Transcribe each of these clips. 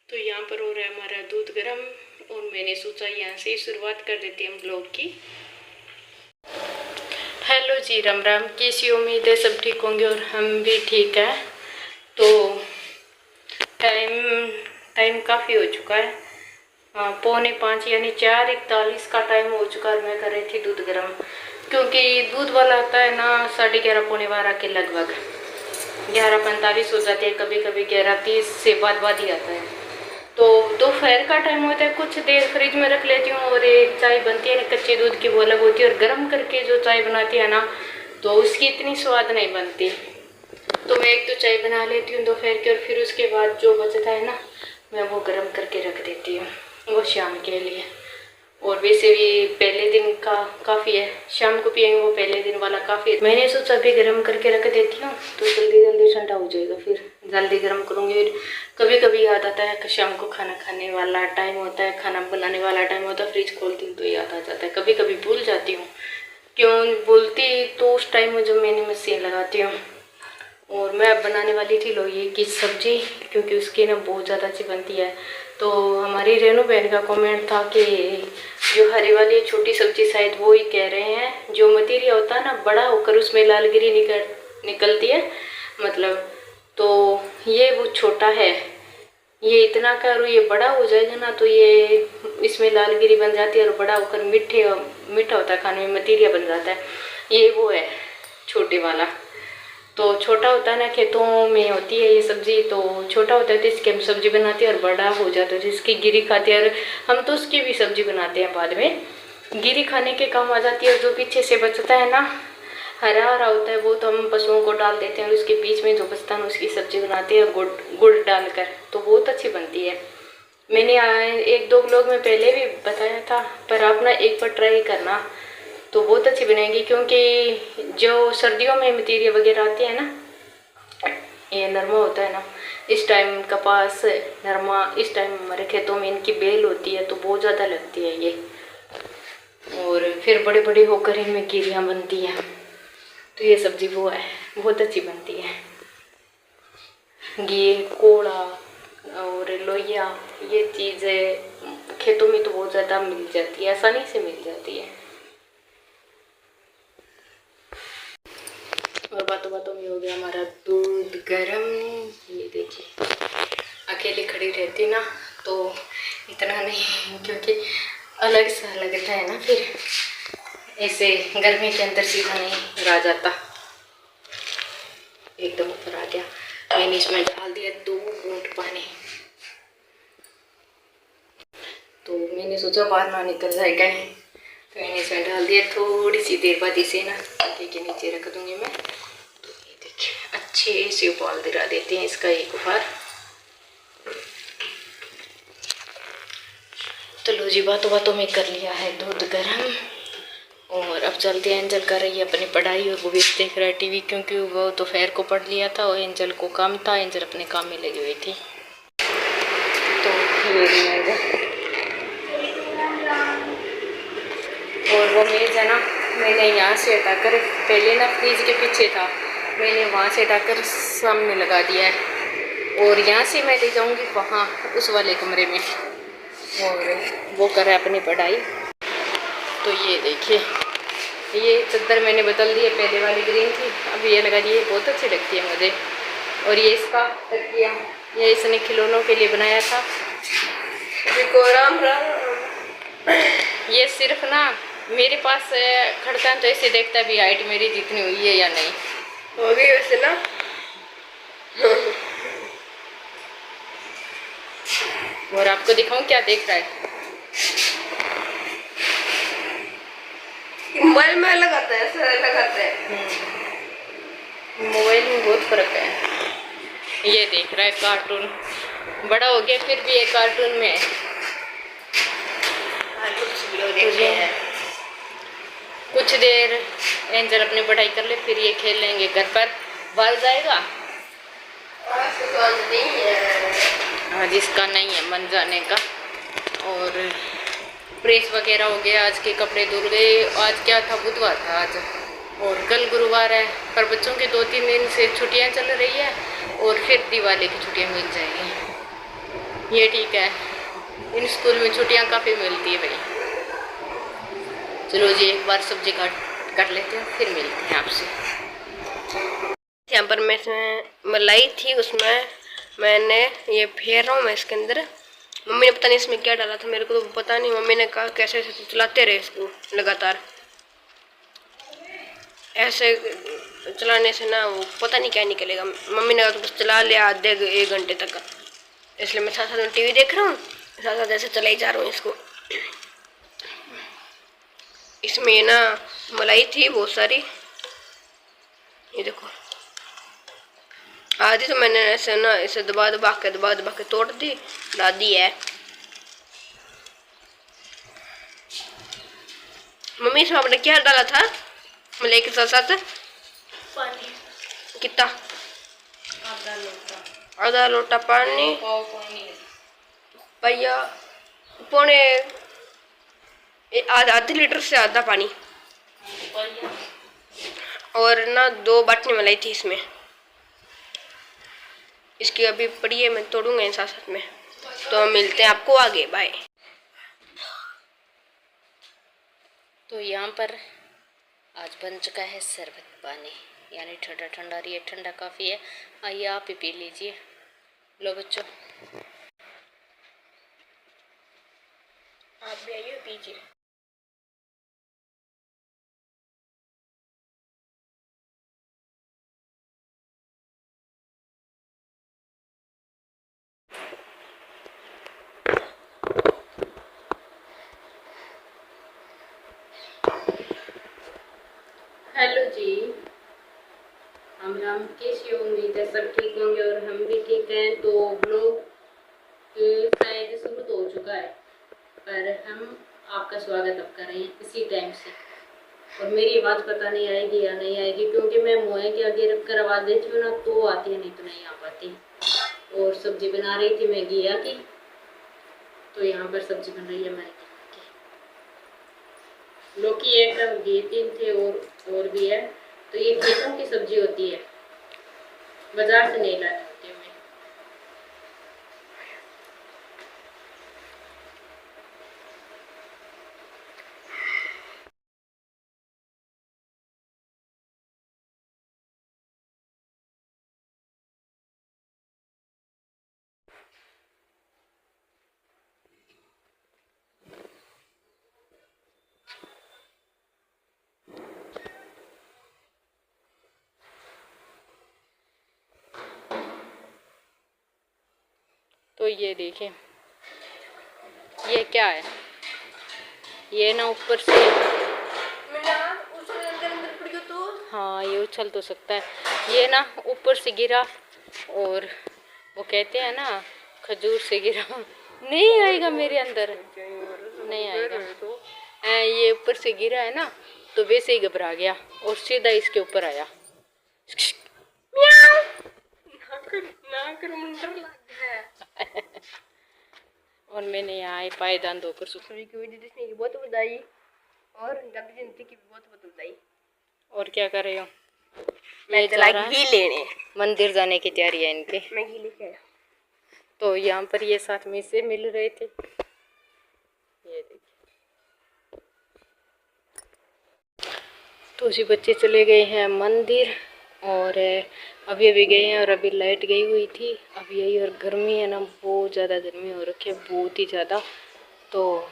तो यहाँ पर हो रहा है हमारा दूध गर्म और मैंने सोचा यहाँ से शुरुआत कर देते हैं हम ब्लॉग की। हेलो जी, राम राम। कैसी उम्मीद है सब ठीक होंगे और हम भी ठीक है। तो टाइम काफ़ी हो चुका है, 4:45 यानी 4:41 का टाइम हो चुका है। मैं कर रही थी दूध गर्म, क्योंकि दूध वाला आता है ना 11:30 पौने 12 के लगभग। 11:45 हो जाते हैं, कभी कभी 11:30 से बाद ही आता है। तो दोपहर का टाइम होता है, कुछ देर फ्रिज में रख लेती हूँ और एक चाय बनती है ना कच्चे दूध की, वो अलग होती है। और गर्म करके जो चाय बनाती है ना तो उसकी इतनी स्वाद नहीं बनती। तो मैं एक तो चाय बना लेती हूँ दोपहर की, और फिर उसके बाद जो बचता है ना मैं वो गर्म करके रख देती हूँ, वो शाम के लिए। और वैसे भी पहले दिन का काफ़ी है, शाम को पिएंगे वो पहले दिन वाला काफ़ी है। मैंने सोचा अभी गर्म करके रख देती हूँ तो जल्दी जल्दी ठंडा हो जाएगा, फिर जल्दी गर्म करूँगी। कभी कभी याद आता है कि शाम को खाना खाने वाला टाइम होता है, खाना बनाने वाला टाइम होता है, फ्रिज खोलती हूँ तो याद आ जाता है। कभी कभी भूल जाती हूँ, क्यों भूलती, तो उस टाइम में जो मैंने मशीन लगाती हूँ। और मैं अब बनाने वाली थी लोई की सब्जी, क्योंकि उसकी ना बहुत ज़्यादा अच्छी बनती है। तो हमारी रेनू बहन का कमेंट था कि जो हरी वाली छोटी सब्जी शायद वो ही कह रहे हैं, जो मतीरिया होता है ना बड़ा होकर उसमें लालगिरी निकलती है मतलब। तो ये वो छोटा है, ये इतना का, और ये बड़ा हो जाएगा ना तो ये इसमें लालगिरी बन जाती है और बड़ा होकर मीठा होता है, खाने में मतीरिया बन जाता है। ये वो है छोटे वाला। तो छोटा होता है ना खेतों में होती है ये सब्जी, तो छोटा होता है तो इसकी हम सब्जी बनाते हैं, और बड़ा हो जाता है तो इसकी गिरी खाते हैं। और हम तो उसकी भी सब्जी बनाते हैं बाद में, गिरी खाने के काम आ जाती है। और जो पीछे से बचता है ना हरा हरा होता है वो तो हम पशुओं को डाल देते हैं, और उसके बीच में जो बचता है उसकी सब्जी बनाते हैं गुड़ डालकर, तो बहुत अच्छी बनती है। मैंने 1-2 ब्लॉग में पहले भी बताया था, पर आप ना एक बार ट्राई करना तो बहुत अच्छी बनेगी। क्योंकि जो सर्दियों में मटीरियल वगैरह आती है ना, ये नरमा होता है ना इस टाइम, कपास नरमा इस टाइम हमारे खेतों में इनकी बेल होती है तो बहुत ज़्यादा लगती है ये, और फिर बड़े बड़े होकर इनमें गिरियाँ बनती हैं। तो ये सब्जी वो है, बहुत अच्छी बनती है। घी, कोड़ा और लोहिया, ये चीज़ें खेतों में तो बहुत ज़्यादा मिल जाती है, आसानी से मिल जाती है। और बातों बातों में हो गया हमारा दूध गरम। ये देखिए, अकेले खड़ी रहती ना तो इतना नहीं, क्योंकि अलग सा लगता है ना, फिर ऐसे गर्मी के अंदर सीधा नहीं रहा जाता। एकदम ऊपर आ गया। मैंने इसमें डाल दिया 2 घूंट पानी। तो मैंने सोचा बाहर ना निकल जाएगा, तो मैंने इसमें डाल दिया। थोड़ी सी देर बाद इसे ना पंखे के नीचे रख दूंगी मैं। तो ये देखिए अच्छे से उबाल दिला देते हैं इसका एक बार। तो लो जी, बातों बातों में कर लिया है दूध गर्म, और अब चलते हैं। एंजल कर रही है अपनी पढ़ाई और वो भी देख रहा है टीवी, क्योंकि वो दोपहर को पढ़ लिया था और एंजल को काम था, एंजल अपने काम में लगी हुई थी। तो ये और वो मेज़ है ना, मैंने यहाँ से हटाकर, पहले ना फ्रिज के पीछे था, मैंने वहाँ से हटाकर सामने लगा दिया है। और यहाँ से मैं ले जाऊँगी वहाँ उस वाले कमरे में, और वो कर रहा है अपनी पढ़ाई। तो ये देखिए, ये चादर मैंने बदल दी है, पहले वाली ग्रीन थी, अब ये लगा दी है, बहुत अच्छी लगती है मुझे। और ये इसका तकिया, ये इसने खिलौनों के लिए बनाया था। राम राम। ये सिर्फ ना मेरे पास खड़ता है तो ऐसे देखता है भी हाइट मेरी जितनी हुई है या नहीं, हो गई वैसे ना। और आपको दिखाऊं क्या देख रहा है। मोबाइल में अलग आता है, ऐसा अलग आता है। मोबाइल में बहुत फर्क है। ये देख रहा है कार्टून, बड़ा हो गया फिर भी ये कार्टून में है। कुछ देर एंजल अपनी पढ़ाई कर ले, फिर ये खेल लेंगे घर पर। बाल जाएगा हाँ, जिसका नहीं है मन जाने का। और प्रेस वगैरह हो गया, आज के कपड़े धुल गए। आज क्या था, बुधवार था आज, और कल गुरुवार है। पर बच्चों के 2-3 दिन से छुट्टियां चल रही है, और फिर दिवाली की छुट्टियां मिल जाएगी। ये ठीक है, इन स्कूल में छुट्टियां काफ़ी मिलती है भाई। चलो जी एक बार सब्जी काट लेते हैं, फिर मिलते हैं आपसे। यहाँ पर मैं मलाई थी, उसमें मैंने ये फेर रहा हूँ मैं इसके अंदर। मम्मी ने पता नहीं इसमें क्या डाला था, मेरे को तो पता नहीं। मम्मी ने कहा कैसे चलाते रहे इसको लगातार, ऐसे चलाने से ना वो पता नहीं क्या निकलेगा। मम्मी ने कहा तो बस चला लिया आधे 1 घंटे तक, इसलिए मैं साथ साथ में टीवी देख रहा हूँ, साथ साथ ऐसे चला ही जा रहा हूँ इसको। इसमें ना मलाई थी बहुत सारी, ये देखो आधी तो मैंने ऐसे ना इसे दबा दबा के तोड़ दी, दादी है। मम्मी इसमें आपने क्या डाला था मलाई के साथ साथ? पानी। कितना? आधा लोटा पानी, भैया पौने आधे लीटर से आधा पानी, और ना 2 बाटनी मलाई थी इसमें। इसकी अभी पड़ी है, मैं तोड़ूंगा इन साथ साथ में। तो मिलते हैं आपको आगे, बाय। तो यहाँ पर आज बन चुका है शरबत पानी, यानी ठंडा ठंडा, और ये ठंडा काफ़ी है। आइए आप ही पी लीजिए। लो बच्चों, आप भी आइए पीजिए। हेलो जी, हम कैसी उम्मीद है सब ठीक होंगे और हम भी ठीक हैं। तो ब्लॉग शायद शुरू तो हो चुका है, पर हम आपका स्वागत अब कर रहे हैं इसी टाइम से। और मेरी आवाज़ पता नहीं आएगी या नहीं आएगी, क्योंकि मैं मुँह के आगे रख कर आवाज़ देती हूँ ना तो आती है, नहीं तो नहीं आ पाती। और सब्जी बना रही थी मैं घिया की, तो यहाँ पर सब्जी बन रही है हमारी लौकी एक घी 3 थे और भी है। तो ये खेतों की सब्जी होती है, बाजार से नहीं लानी होती है। तो ये देखिए, ये क्या है, ये ना ऊपर से, हाँ ये उछल तो सकता है, ये ना ऊपर से गिरा, और वो कहते हैं ना खजूर से गिरा। नहीं आएगा मेरे अंदर, नहीं आएगा। ये ऊपर से गिरा है ना, तो वैसे ही घबरा गया और सीधा इसके ऊपर आया। और मैंने यहाँ पायदान धोकर सुसुई की वीडियो देखने की बहुत बधाई, और गांधी जयंती की भी बहुत बहुत बधाई। और क्या कर रहे हो? मैं चला घी लेने, मंदिर जाने की तैयारी है इनके। मैं घी लेके आया। तो यहाँ पर ये साथ में से मिल रहे थे, ये देखिए। तो उसी बच्चे चले गए हैं मंदिर, और अभी अभी गए हैं, और अभी लाइट गई हुई थी अभी यही। और गर्मी है ना, बहुत ज़्यादा गर्मी हो रखी है, बहुत ही ज़्यादा। तो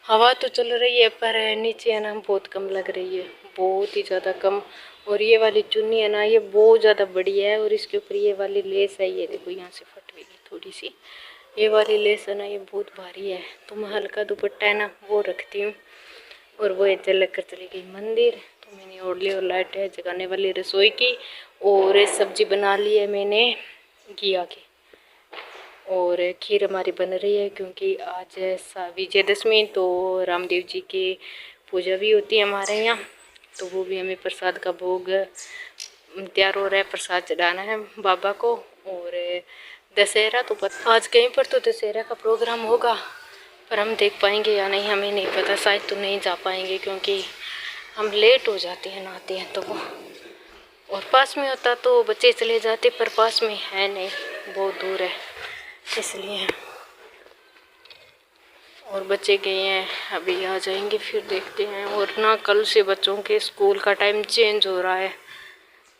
हवा तो चल रही है, पर नीचे है ना बहुत कम लग रही है, बहुत ही ज़्यादा कम। और ये वाली चुन्नी है ना, ये बहुत ज़्यादा बड़ी है, और इसके ऊपर ये वाली लेस है, ये देखो यहाँ से फट गई थोड़ी सी। ये वाली लेस है ना, ये बहुत भारी है। तो मैं हल्का दुपट्टा है ना वो रखती हूँ, और वो इधर लेकर चली गई मंदिर। तो मैंने ओढ़ ली, और लाइट है जगाने वाली रसोई की, और सब्जी बना ली है मैंने घिया की, और खीर हमारी बन रही है, क्योंकि आज विजयदशमी, तो रामदेव जी की पूजा भी होती है हमारे यहाँ। तो वो भी हमें प्रसाद का भोग तैयार हो रहा है, प्रसाद चढ़ाना है बाबा को। और दशहरा तो आज कहीं पर तो दशहरा का प्रोग्राम होगा, पर हम देख पाएंगे या नहीं हमें नहीं पता। शायद तो नहीं जा पाएंगे, क्योंकि हम लेट हो जाते हैं नहाते हैं तो वो। और पास में होता तो बच्चे चले जाते, पर पास में है नहीं, बहुत दूर है, इसलिए और बच्चे गए हैं, अभी आ जाएंगे फिर देखते हैं। और ना कल से बच्चों के स्कूल का टाइम चेंज हो रहा है,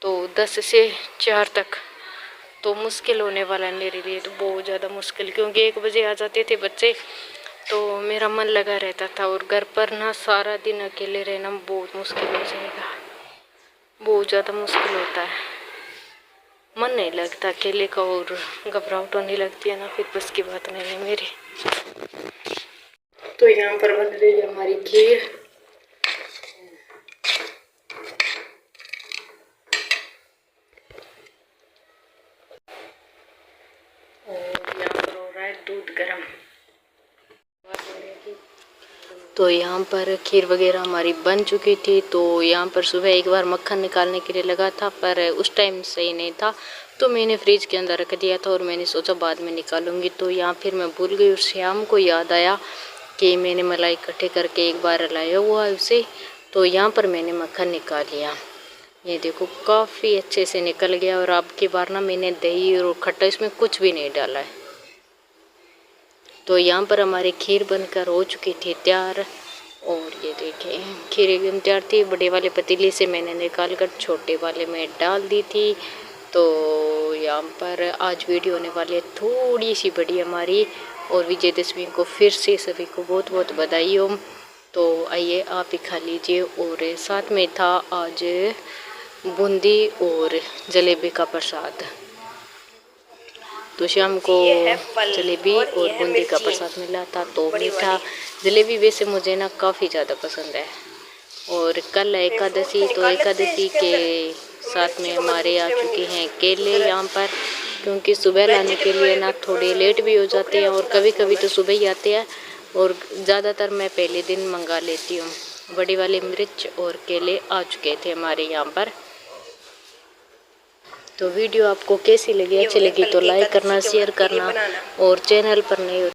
तो 10 से 4 तक, तो मुश्किल होने वाला है मेरे लिए, तो बहुत ज़्यादा मुश्किल, क्योंकि 1 बजे आ जाते थे बच्चे, तो मेरा मन लगा रहता था। और घर पर ना सारा दिन अकेले रहना बहुत मुश्किल हो जाएगा, बहुत ज़्यादा मुश्किल होता है, मन नहीं लगता अकेले का, और घबराहट होने लगती है ना, फिर बस की बात नहीं है मेरी। तो यहाँ पर बन रही है हमारी खीर, और यहाँ पर हो रहा है दूध गरम। तो यहाँ पर खीर वगैरह हमारी बन चुकी थी। तो यहाँ पर सुबह एक बार मक्खन निकालने के लिए लगा था, पर उस टाइम सही नहीं था, तो मैंने फ्रिज के अंदर रख दिया था, और मैंने सोचा बाद में निकालूंगी। तो यहाँ फिर मैं भूल गई, और शाम को याद आया कि मैंने मलाई इकट्ठे करके एक बार लाया हुआ है उसे, तो यहाँ पर मैंने मक्खन निकाल लिया। ये देखो काफ़ी अच्छे से निकल गया। और अब की बार ना मैंने दही और खट्टा इसमें कुछ भी नहीं डाला है। तो यहाँ पर हमारी खीर बनकर हो चुकी थी तैयार। और ये देखें खीर एकदम तैयार थी। बड़े वाले पतीले से मैंने निकाल कर छोटे वाले में डाल दी थी। तो यहाँ पर आज वीडियो होने वाली है थोड़ी सी बड़ी हमारी। और विजयदशमी को फिर से सभी को बहुत बहुत बधाई हो। तो आइए आप ही खा लीजिए। और साथ में था आज बूंदी और जलेबी का प्रसाद। तो शाम को जलेबी और बूंदी का प्रसाद मिला था। तो मीठा जलेबी वैसे मुझे ना काफ़ी ज़्यादा पसंद है। और कल एकादशी, तो एकादशी के साथ में हमारे आ चुके हैं केले यहाँ पर, क्योंकि सुबह लाने के लिए ना थोड़े लेट भी हो जाते हैं, और कभी कभी तो सुबह ही आते हैं, और ज़्यादातर मैं पहले दिन मंगा लेती हूँ। बड़ी वाली मिर्च और केले आ चुके थे हमारे यहाँ पर। तो वीडियो आपको कैसी लगी, अच्छी लगी तो लाइक करना, शेयर करना, और चैनल पर नए